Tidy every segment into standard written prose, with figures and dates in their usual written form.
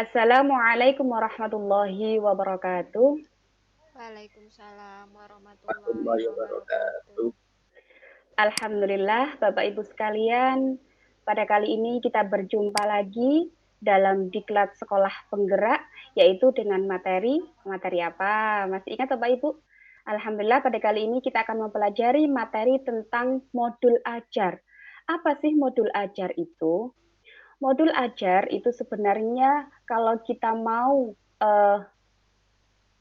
Assalamualaikum warahmatullahi wabarakatuh. Waalaikumsalam warahmatullahi Warahmatullahi wabarakatuh. wabarakatuh. Alhamdulillah, Bapak Ibu sekalian, pada kali ini kita berjumpa lagi dalam Diklat Sekolah Penggerak, yaitu dengan materi apa? Masih ingat Bapak Ibu? Alhamdulillah, pada kali ini kita akan mempelajari materi tentang modul ajar. Apa sih modul ajar itu? Modul ajar itu sebenarnya kalau kita mau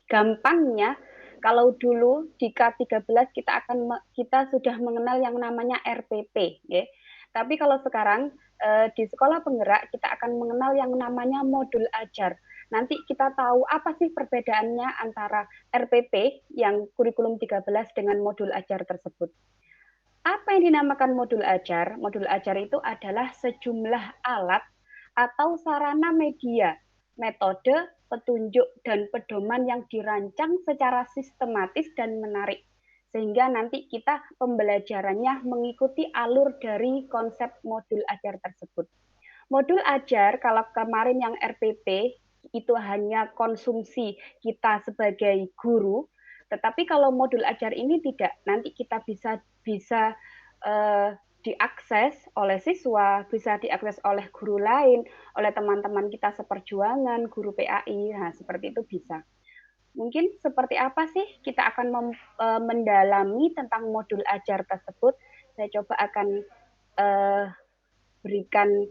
gampangnya, kalau dulu di K13 kita sudah mengenal yang namanya RPP, ya. Tapi kalau sekarang di sekolah penggerak kita akan mengenal yang namanya modul ajar. Nanti kita tahu apa sih perbedaannya antara RPP yang kurikulum 13 dengan modul ajar tersebut. Apa yang dinamakan modul ajar? Modul ajar itu adalah sejumlah alat atau sarana media, metode, petunjuk, dan pedoman yang dirancang secara sistematis dan menarik. Sehingga nanti kita pembelajarannya mengikuti alur dari konsep modul ajar tersebut. Modul ajar, kalau kemarin yang RPP, itu hanya konsumsi kita sebagai guru, tetapi kalau modul ajar ini tidak, nanti kita bisa diakses oleh siswa, bisa diakses oleh guru lain, oleh teman-teman kita seperjuangan, guru PAI, nah seperti itu bisa. Mungkin seperti apa sih kita akan mendalami tentang modul ajar tersebut. Saya coba akan berikan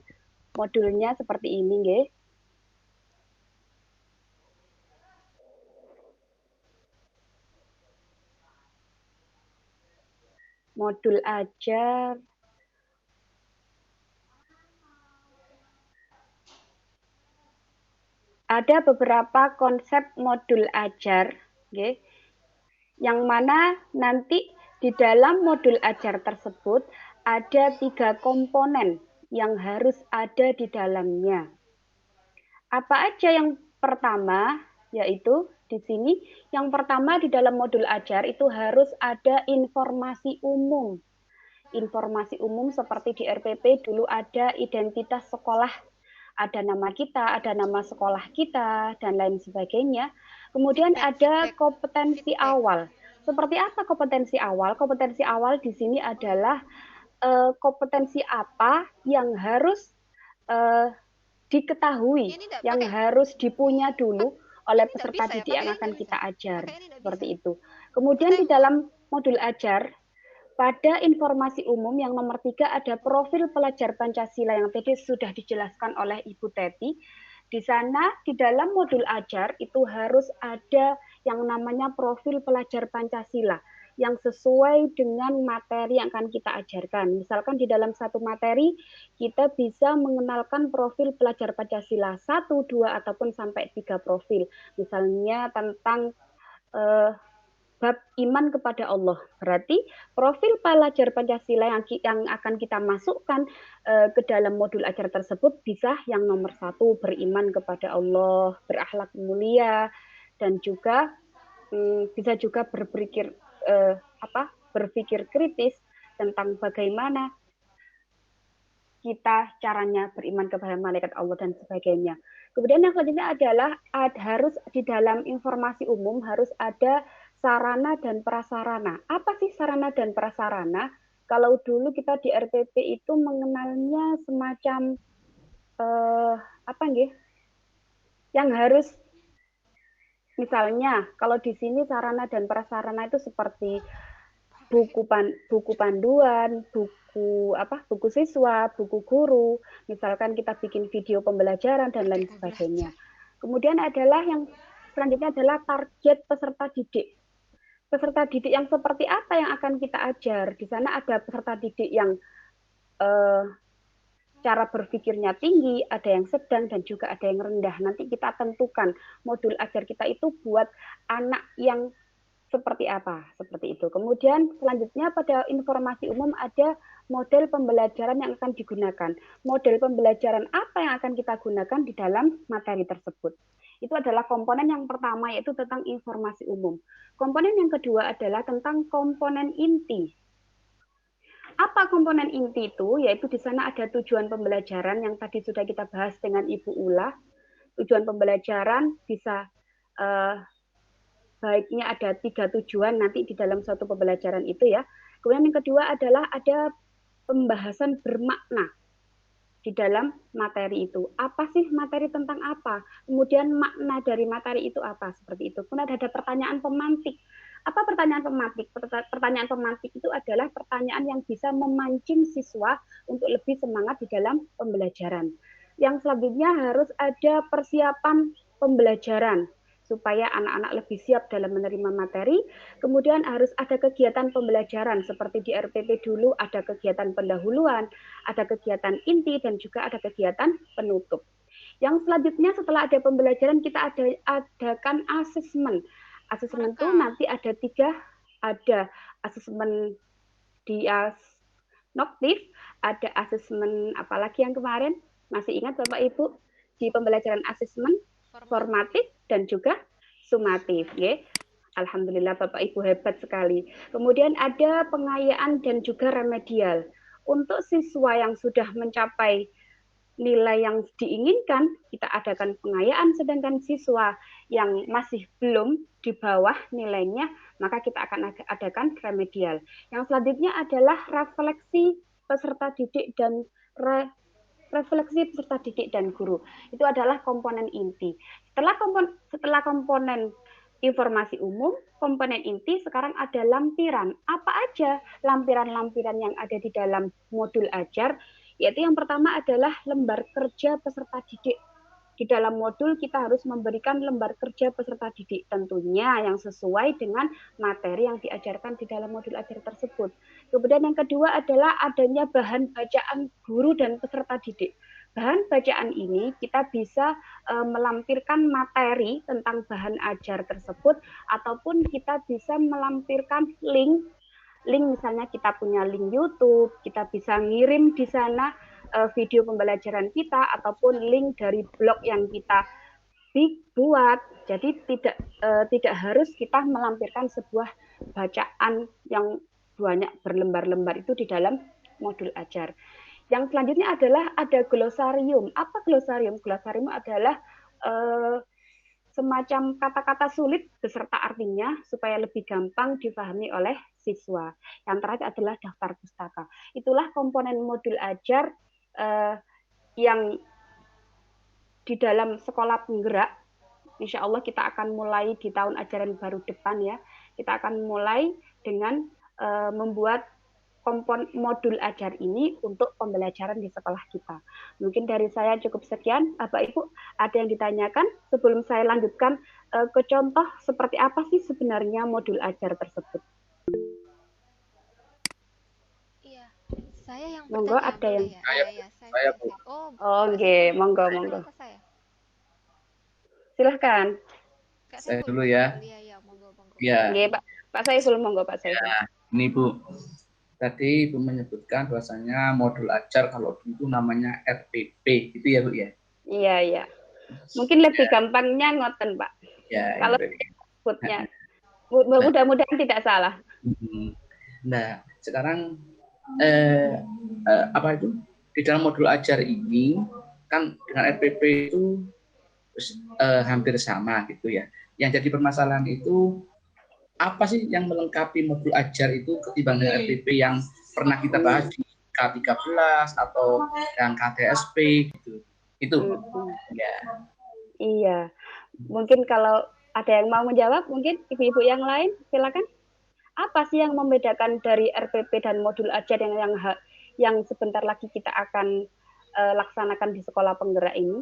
modulnya seperti ini, nggih. Modul ajar. Ada beberapa konsep modul ajar, okay, yang mana nanti di dalam modul ajar tersebut ada 3 komponen yang harus ada di dalamnya. Apa aja yang pertama? Yaitu di sini yang pertama di dalam modul ajar itu harus ada informasi umum. Informasi umum seperti di RPP dulu ada identitas sekolah, ada nama kita, ada nama sekolah kita, dan lain sebagainya. Kemudian ada kompetensi awal. Seperti apa kompetensi awal? Kompetensi awal di sini adalah kompetensi apa yang harus diketahui, yang harus dipunya dulu oleh peserta didik yang akan kita ajar. Seperti itu. Kemudian di dalam modul ajar, pada informasi umum yang nomor 3 ada profil pelajar Pancasila yang tadi sudah dijelaskan oleh Ibu Teti. Di sana di dalam modul ajar itu harus ada yang namanya profil pelajar Pancasila yang sesuai dengan materi yang akan kita ajarkan. Misalkan di dalam satu materi kita bisa mengenalkan profil pelajar Pancasila 1, 2 ataupun sampai 3 profil. Misalnya tentang bab iman kepada Allah. Berarti profil pelajar Pancasila yang akan kita masukkan ke dalam modul ajar tersebut bisa yang nomor 1 beriman kepada Allah, berakhlak mulia, dan juga bisa juga berpikir kritis tentang bagaimana kita caranya beriman kepada malaikat Allah dan sebagainya. Kemudian yang selanjutnya adalah harus di dalam informasi umum harus ada sarana dan prasarana. Apa sih sarana dan prasarana? Kalau dulu kita di RPP itu mengenalnya semacam apa nggih? Yang harus misalnya kalau di sini sarana dan prasarana itu seperti buku panduan, buku siswa, buku guru, misalkan kita bikin video pembelajaran dan lain sebagainya. Kemudian adalah yang selanjutnya adalah target peserta didik. Peserta didik yang seperti apa yang akan kita ajar? Di sana ada peserta didik yang cara berpikirnya tinggi, ada yang sedang dan juga ada yang rendah. Nanti kita tentukan modul ajar kita itu buat anak yang seperti apa, seperti itu. Kemudian selanjutnya pada informasi umum ada model pembelajaran yang akan digunakan. Model pembelajaran apa yang akan kita gunakan di dalam materi tersebut. Itu adalah komponen yang pertama, yaitu tentang informasi umum. Komponen yang kedua adalah tentang komponen inti. Apa komponen inti itu? Yaitu di sana ada tujuan pembelajaran yang tadi sudah kita bahas dengan Ibu Ula. tujuan pembelajaran bisa baiknya ada 3 tujuan nanti di dalam suatu pembelajaran itu ya. Kemudian yang kedua adalah ada pembahasan bermakna di dalam materi itu. Apa sih materi tentang apa? Kemudian makna dari materi itu apa? Seperti itu. Kemudian ada pertanyaan pemantik. Apa pertanyaan pemantik? Pertanyaan pemantik itu adalah pertanyaan yang bisa memancing siswa untuk lebih semangat di dalam pembelajaran. Yang selanjutnya harus ada persiapan pembelajaran supaya anak-anak lebih siap dalam menerima materi. Kemudian harus ada kegiatan pembelajaran seperti di RPP dulu ada kegiatan pendahuluan, ada kegiatan inti dan juga ada kegiatan penutup. Yang selanjutnya setelah ada pembelajaran kita adakan asesmen. Asesmen itu nanti ada 3, ada asesmen diagnostik, ada asesmen apalagi yang kemarin masih ingat Bapak Ibu di pembelajaran asesmen formatif dan juga sumatif, ya. Alhamdulillah Bapak Ibu hebat sekali. Kemudian ada pengayaan dan juga remedial. Untuk siswa yang sudah mencapai nilai yang diinginkan, kita adakan pengayaan, sedangkan siswa yang masih belum di bawah nilainya, maka kita akan adakan remedial. Yang selanjutnya adalah refleksi peserta didik dan refleksi peserta didik dan guru. Itu adalah komponen inti. Setelah komponen informasi umum, komponen inti sekarang ada lampiran. Apa aja lampiran-lampiran yang ada di dalam modul ajar? Yaitu yang pertama adalah lembar kerja peserta didik. Di dalam modul kita harus memberikan lembar kerja peserta didik tentunya yang sesuai dengan materi yang diajarkan di dalam modul ajar tersebut. Kemudian yang kedua adalah adanya bahan bacaan guru dan peserta didik. Bahan bacaan ini kita bisa melampirkan materi tentang bahan ajar tersebut ataupun kita bisa melampirkan link misalnya kita punya link YouTube, kita bisa ngirim di sana video pembelajaran kita ataupun link dari blog yang kita dibuat. Jadi tidak harus kita melampirkan sebuah bacaan yang banyak berlembar-lembar itu di dalam modul ajar. Yang selanjutnya adalah ada glosarium. Apa glosarium? Glosarium adalah semacam kata-kata sulit beserta artinya supaya lebih gampang dipahami oleh siswa. Yang terakhir adalah daftar pustaka. Itulah komponen modul ajar yang di dalam sekolah penggerak. Insya Allah kita akan mulai di tahun ajaran baru depan ya. Kita akan mulai dengan membuat modul ajar ini untuk pembelajaran di sekolah kita. Mungkin dari saya cukup sekian. Bapak Ibu, ada yang ditanyakan sebelum saya lanjutkan ke contoh seperti apa sih sebenarnya modul ajar tersebut? Iya, saya yang monggo bertanya ada boleh yang ya? Saya. Oh, nggih, monggo. Silahkan. Saya dulu ya. Iya, monggo. Ya. Nggih, Pak Saiful, monggo Pak Saiful. Ya, ini Bu. Tadi Ibu menyebutkan bahwasanya modul ajar kalau itu namanya RPP, gitu ya Bu ya? Iya. Mungkin lebih gampangnya ngoten Pak. Ya. Kalau sebutnya mudah-mudahan tidak salah. Nah, sekarang apa itu? Di dalam modul ajar ini kan dengan RPP itu hampir sama gitu ya. Yang jadi permasalahan itu apa sih yang melengkapi modul ajar itu ketimbang dengan RPP yang pernah kita bahas di K13 atau yang KTSP gitu. Itu. Ya. Iya. Mungkin kalau ada yang mau menjawab, mungkin ibu-ibu yang lain silakan. Apa sih yang membedakan dari RPP dan modul ajar yang sebentar lagi kita akan laksanakan di sekolah penggerak ini?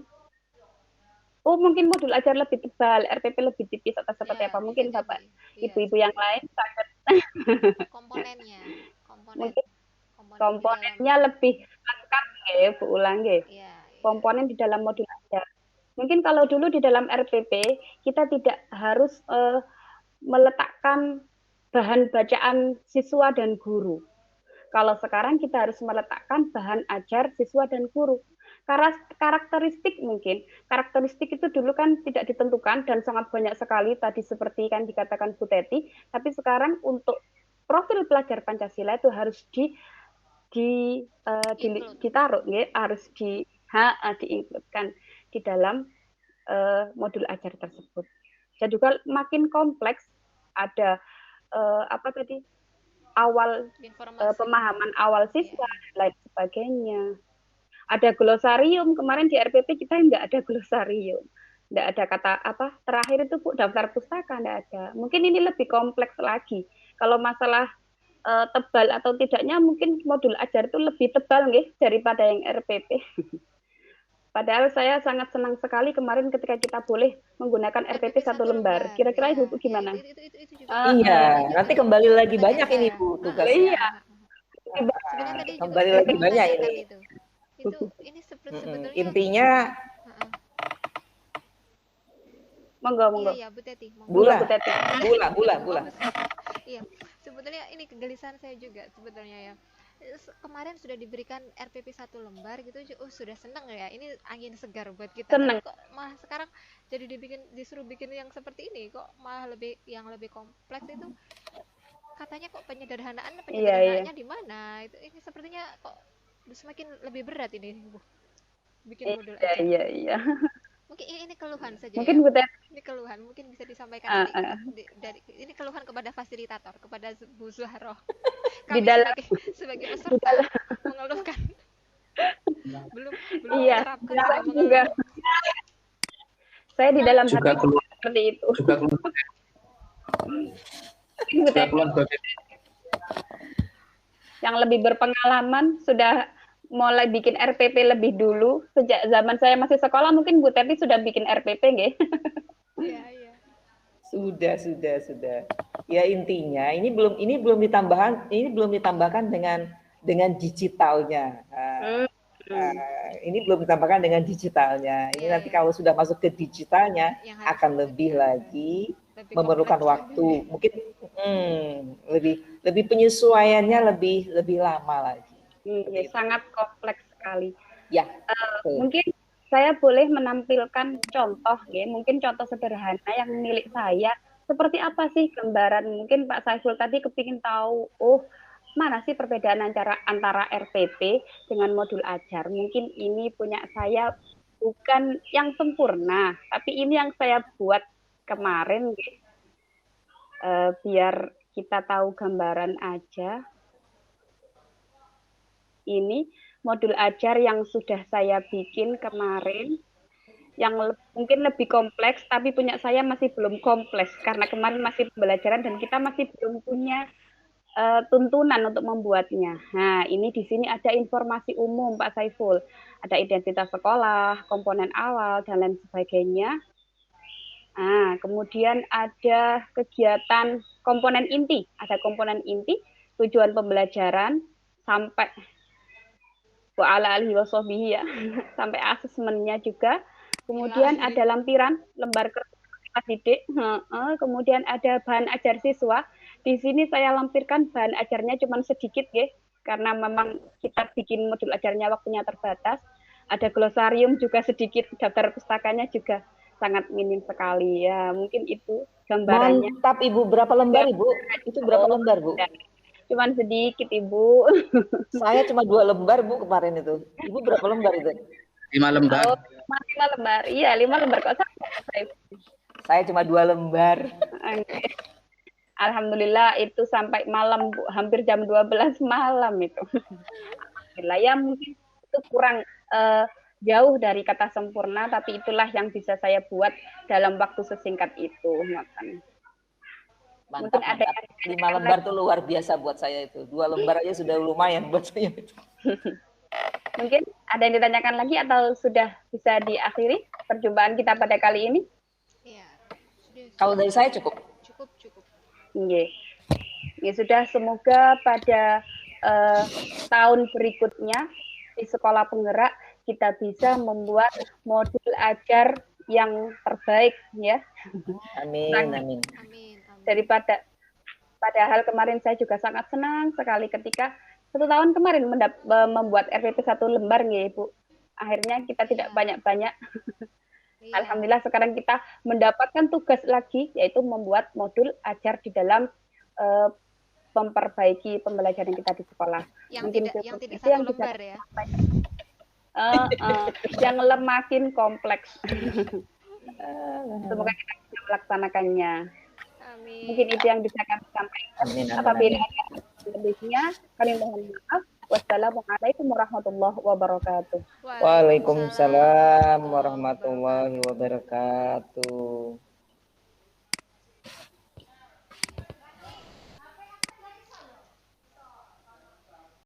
Oh, mungkin modul ajar lebih tebal, RPP lebih tipis atau seperti apa? Mungkin Bapak, ibu-ibu yang lain komponennya. Mungkin komponennya lebih lengkap ya, Bu Ulang ya. Komponen di dalam modul ajar. Mungkin kalau dulu di dalam RPP kita tidak harus meletakkan bahan bacaan siswa dan guru. Kalau sekarang kita harus meletakkan bahan ajar siswa dan guru. Karakteristik itu dulu kan tidak ditentukan dan sangat banyak sekali tadi seperti kan dikatakan Bu Teti, tapi sekarang untuk profil pelajar Pancasila itu harus ditaruh, harus diinkludkan di dalam modul ajar tersebut. Dan juga makin kompleks, ada apa tadi, awal pemahaman awal siswa dan lain sebagainya. Ada glosarium, kemarin di RPP kita nggak ada glosarium, nggak ada kata apa terakhir itu daftar pustaka, nggak ada. Mungkin ini lebih kompleks lagi. Kalau masalah tebal atau tidaknya, mungkin modul ajar itu lebih tebal nih daripada yang RPP. Padahal saya sangat senang sekali kemarin ketika kita boleh menggunakan RPP 1 lembar. Kira-kira Ibu gimana? Iya, nanti kembali lagi banyak ini Bu tugasnya. Iya. Sebenarnya tadi kembali juga lagi banyak ini. Ini sebetulnya intinya monggo. Iya, Bu Teti. Bula. Iya, sebetulnya ini kegelisahan saya juga sebetulnya ya. Kemarin sudah diberikan RPP 1 lembar gitu, sudah seneng ya, ini angin segar buat kita. Seneng. Kok malah sekarang jadi disuruh bikin yang seperti ini, kok malah yang lebih kompleks itu. Katanya kok penyederhanaannya di mana? Ini sepertinya kok semakin lebih berat ini, Bu. Bikin modul aja. Iya. Mungkin ini keluhan saja mungkin ya. Butet. Ini keluhan, mungkin bisa disampaikan ini keluhan kepada fasilitator, kepada Bu Zuhroh. Kami sebagai peserta mengeluhkan. belum terapkan juga. Saya di dalam juga hati seperti itu. Juga keluhan yang lebih berpengalaman sudah mulai bikin RPP lebih dulu. Sejak zaman saya masih sekolah, mungkin Bu Teti sudah bikin RPP nggih? Iya. Sudah. Ya intinya ini belum ditambahkan dengan digitalnya. Ini belum ditambahkan dengan digitalnya. Ini nanti kalau sudah masuk ke digitalnya akan lebih lagi memerlukan waktu. Mungkin lebih penyesuaiannya lebih lama lagi. Sangat kompleks sekali. Ya. Mungkin saya boleh menampilkan contoh, ya, mungkin contoh sederhana yang milik saya. Seperti apa sih gambaran? Mungkin Pak Saiful tadi kepingin tahu, mana sih perbedaan antara RPP dengan modul ajar? Mungkin ini punya saya bukan yang sempurna, tapi ini yang saya buat kemarin, biar kita tahu gambaran aja. Ini modul ajar yang sudah saya bikin kemarin, yang mungkin lebih kompleks, tapi punya saya masih belum kompleks karena kemarin masih pembelajaran dan kita masih belum punya tuntunan untuk membuatnya. Nah, ini di sini ada informasi umum Pak Saiful, ada identitas sekolah, komponen awal dan lain sebagainya. Nah, kemudian ada kegiatan komponen inti, tujuan pembelajaran sampai wa'ala alihi wasahbihi ya, sampai asesmennya juga. Kemudian ada lampiran, lembar kertas didik. Kemudian ada bahan ajar siswa. Di sini saya lampirkan bahan ajarnya cuma sedikit, ya, karena memang kita bikin modul ajarnya waktunya terbatas. Ada glosarium juga sedikit, daftar pustakanya juga sangat minim sekali. Ya, mungkin itu gambarannya. Mantap Ibu, berapa lembar Ibu? Itu berapa lembar Bu? Cuman sedikit Ibu. Saya cuma 2 lembar Bu kemarin itu. Ibu berapa lembar itu? 5 lembar. 5 lembar. Iya, 5 lembar kok. Saya cuma 2 lembar. Alhamdulillah itu sampai malam Bu, hampir jam 12 malam itu. Alhamdulillah ya, mungkin itu kurang jauh dari kata sempurna, tapi itulah yang bisa saya buat dalam waktu sesingkat itu. Mantap. 5 lembar itu luar biasa buat saya itu. 2 lembar aja sudah lumayan buat saya itu. Mungkin ada yang ditanyakan lagi atau sudah bisa diakhiri perjumpaan kita pada kali ini? Iya. Kalau dari saya cukup. Cukup. Ya sudah, semoga pada tahun berikutnya di Sekolah Penggerak kita bisa membuat modul ajar yang terbaik, ya. Amin. Daripada padahal kemarin saya juga sangat senang sekali ketika 1 tahun kemarin membuat RPP 1 lembar ya Ibu. Akhirnya kita tidak banyak-banyak. Alhamdulillah sekarang kita mendapatkan tugas lagi, yaitu membuat modul ajar di dalam memperbaiki pembelajaran kita di sekolah. Yang tidak 1 lembar ya. Yang makin kompleks. Semoga kita bisa melaksanakannya. Amin. Mungkin itu yang bisa kami sampaikan. Apabila ada lebihnya, kami mohon maaf. Wassalamualaikum warahmatullahi wabarakatuh. Waalaikumsalam warahmatullahi wabarakatuh.